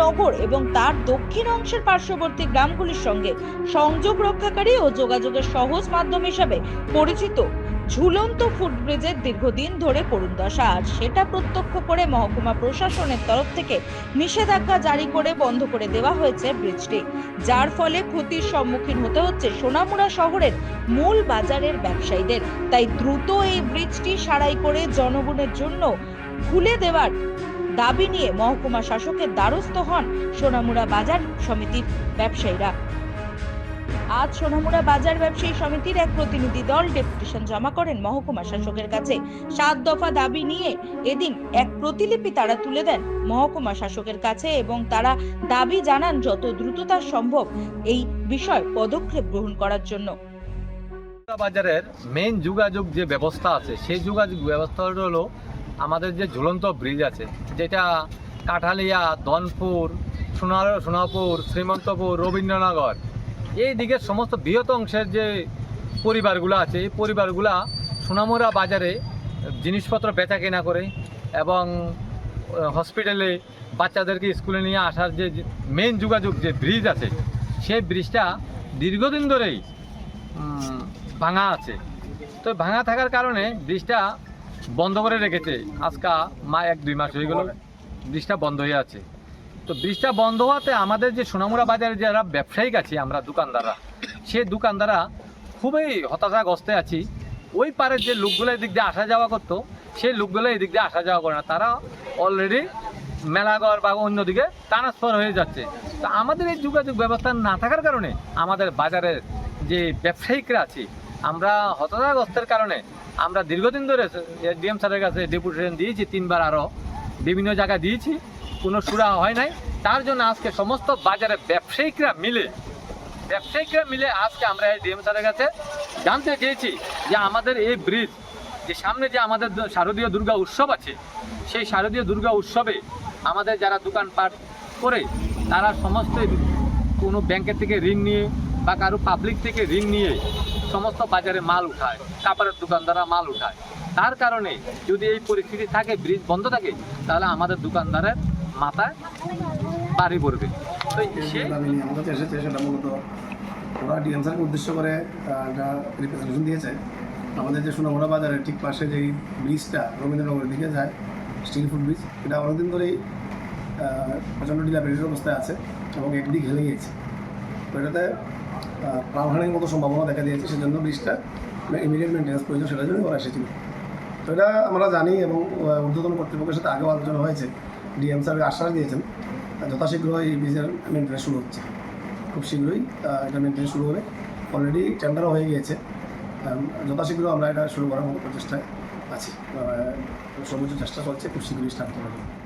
নগর এবং তার দক্ষিণ অংশের পার্শ্ববর্তী গ্রামগুলির সঙ্গে সংযোগ রক্ষাকারী ও যোগাযোগের সহজ মাধ্যম হিসাবে পরিচিত ঝুলন্ত ফুটব্রিজের দীর্ঘদিন ধরে করুণ দশা, আর সেটা প্রত্যক্ষ করে মহকুমা প্রশাসনের তরফ থেকে নিষেধাজ্ঞা জারি করে বন্ধ করে দেওয়া হয়েছে ব্রিজটি, যার ফলে ক্ষতির সম্মুখীন হতে হচ্ছে সোনামুড়া শহরের মূল বাজারের ব্যবসায়ীদের। তাই দ্রুত এই ব্রিজটি সারাই করে জনগণের জন্য খুলে দেওয়ার দাবি নিয়ে মহকুমা শাসকের দ্বারস্থ হন সোনামুড়া বাজার সমিতির ব্যবসায়ীরা। আজ সোনামুড়া বাজার ব্যবসায়ী সমিতির এক প্রতিনিধি দল ডেপুটেশন জমা করেন মহকুমা শাসকের কাছে। 7 দফা দাবি নিয়ে এদিন এক প্রতিলিপি তারা তুলে দেন মহকুমা শাসকের কাছে এবং তারা দাবি জানান যত দ্রুততা সম্ভব এই বিষয় পদক্ষেপ গ্রহণ করার জন্য। বাজারের মেইন যোগাযোগ যে ব্যবস্থা আছে সেই যোগাযোগ ব্যবস্থাটা হলো আমাদের যে ঝুলন্ত ব্রিজ আছে, যেটা কাঠালিয়া, ধনপুর, সোনাপুর, শ্রীমন্তপুর, রবীন্দ্রনগর এই দিকের সমস্ত বৃহৎ অংশের যে পরিবারগুলো আছে, এই পরিবারগুলা সোনামুড়া বাজারে জিনিসপত্র বেচা কেনা করে এবং হসপিটালে বাচ্চাদেরকে স্কুলে নিয়ে আসার যে মেইন যোগাযোগ যে ব্রিজ আছে সেই ব্রিজটা দীর্ঘদিন ধরেই ভাঙা আছে। তো ভাঙা থাকার কারণে ব্রিজটা বন্ধ করে রেখেছে। আজকে 1-2 মাস হয়ে গেল ব্রিজটা বন্ধ হয়ে আছে। তো ব্রিজটা বন্ধ হওয়াতে আমাদের যে সোনামুড়া বাজারে যারা ব্যবসায়িক আছি আমরা দোকানদাররা, সেই দোকানদাররা খুবই হতাশাগ্রস্তে আছি। ওই পারের যে লোকগুলো এদিক দিয়ে আসা যাওয়া করতো সেই লোকগুলো এদিক দিয়ে আসা যাওয়া করে না, তারা অলরেডি মেলাঘর বা অন্যদিকে ট্রান্সফার হয়ে যাচ্ছে। তো আমাদের এই যোগাযোগ ব্যবস্থা না থাকার কারণে আমাদের বাজারের যে ব্যবসায়িকরা আছি আমরা হতাশাগ্রস্তের কারণে আমরা দীর্ঘদিন ধরে ডিএম স্যারের কাছে ডেপুটেশন দিয়েছি, 3 বার আরও বিভিন্ন জায়গায় দিয়েছি, কোনো সুরাহা হয় নাই। তার জন্য আজকে সমস্ত বাজারের ব্যবসায়িকরা মিলে আজকে আমরা এই ডিএম স্যারের কাছে জানতে চেয়েছি যে আমাদের এই ব্রিজ যে সামনে যে আমাদের শারদীয় দুর্গা উৎসব আছে, সেই শারদীয় দুর্গা উৎসবে আমাদের যারা দোকানপাট করে তারা সমস্ত কোনো ব্যাংকের থেকে ঋণ নিয়ে বা কারো পাবলিক থেকে ঋণ নিয়ে সমস্ত বাজারে মাল উঠায়, কাপড়ের দোকানদাররা মাল উঠায়। তার কারণে যদি এই পরিস্থিতি থাকে, ব্রিজ বন্ধ থাকে, তাহলে আমাদের দোকানদারের মাথায় বাড়ি পড়বে। তো আমাদের এসেছে সেটা মূলত ওরা ডিএম স্যারকে উদ্দেশ্য করে একটা রিপ্রেজেন্টেশন দিয়েছে। আমাদের যে সোনামুড়া বাজারের ঠিক পাশে যেই ব্রিজটা রবীন্দ্রনগরের দিকে যায়, স্টিল ফুট ব্রিজ, এটা অনেকদিন ধরেই প্রচণ্ড ডিলাবিলিটির অবস্থায় আছে এবং একদিক হেলে গিয়েছে। তো এটাতে প্রাণহানির মতো সম্ভাবনা দেখা দিয়েছে, সেজন্য ব্রিজটা ইমিডিয়েট মেনটেন্স প্রয়োজন, সেটার জন্য ওরা এসেছিল। তো এটা আমরা জানি এবং ঊর্ধ্বতন কর্তৃপক্ষের সাথে আগেও আলোচনা হয়েছে। ডিএম স্যার আশ্বাস দিয়েছেন যথাশীঘ্রই এই ব্রিজের মেনটেন্স শুরু হচ্ছে, খুব শীঘ্রই এটা মেনটেন্স শুরু হবে। অলরেডি টেন্ডারও হয়ে গিয়েছে, যথাশীঘ্র আমরা এটা শুরু করার মতো প্রচেষ্টায় আছি, সর্বোচ্চ চেষ্টা করছে খুব শীঘ্রই স্টার্ট করার জন্য।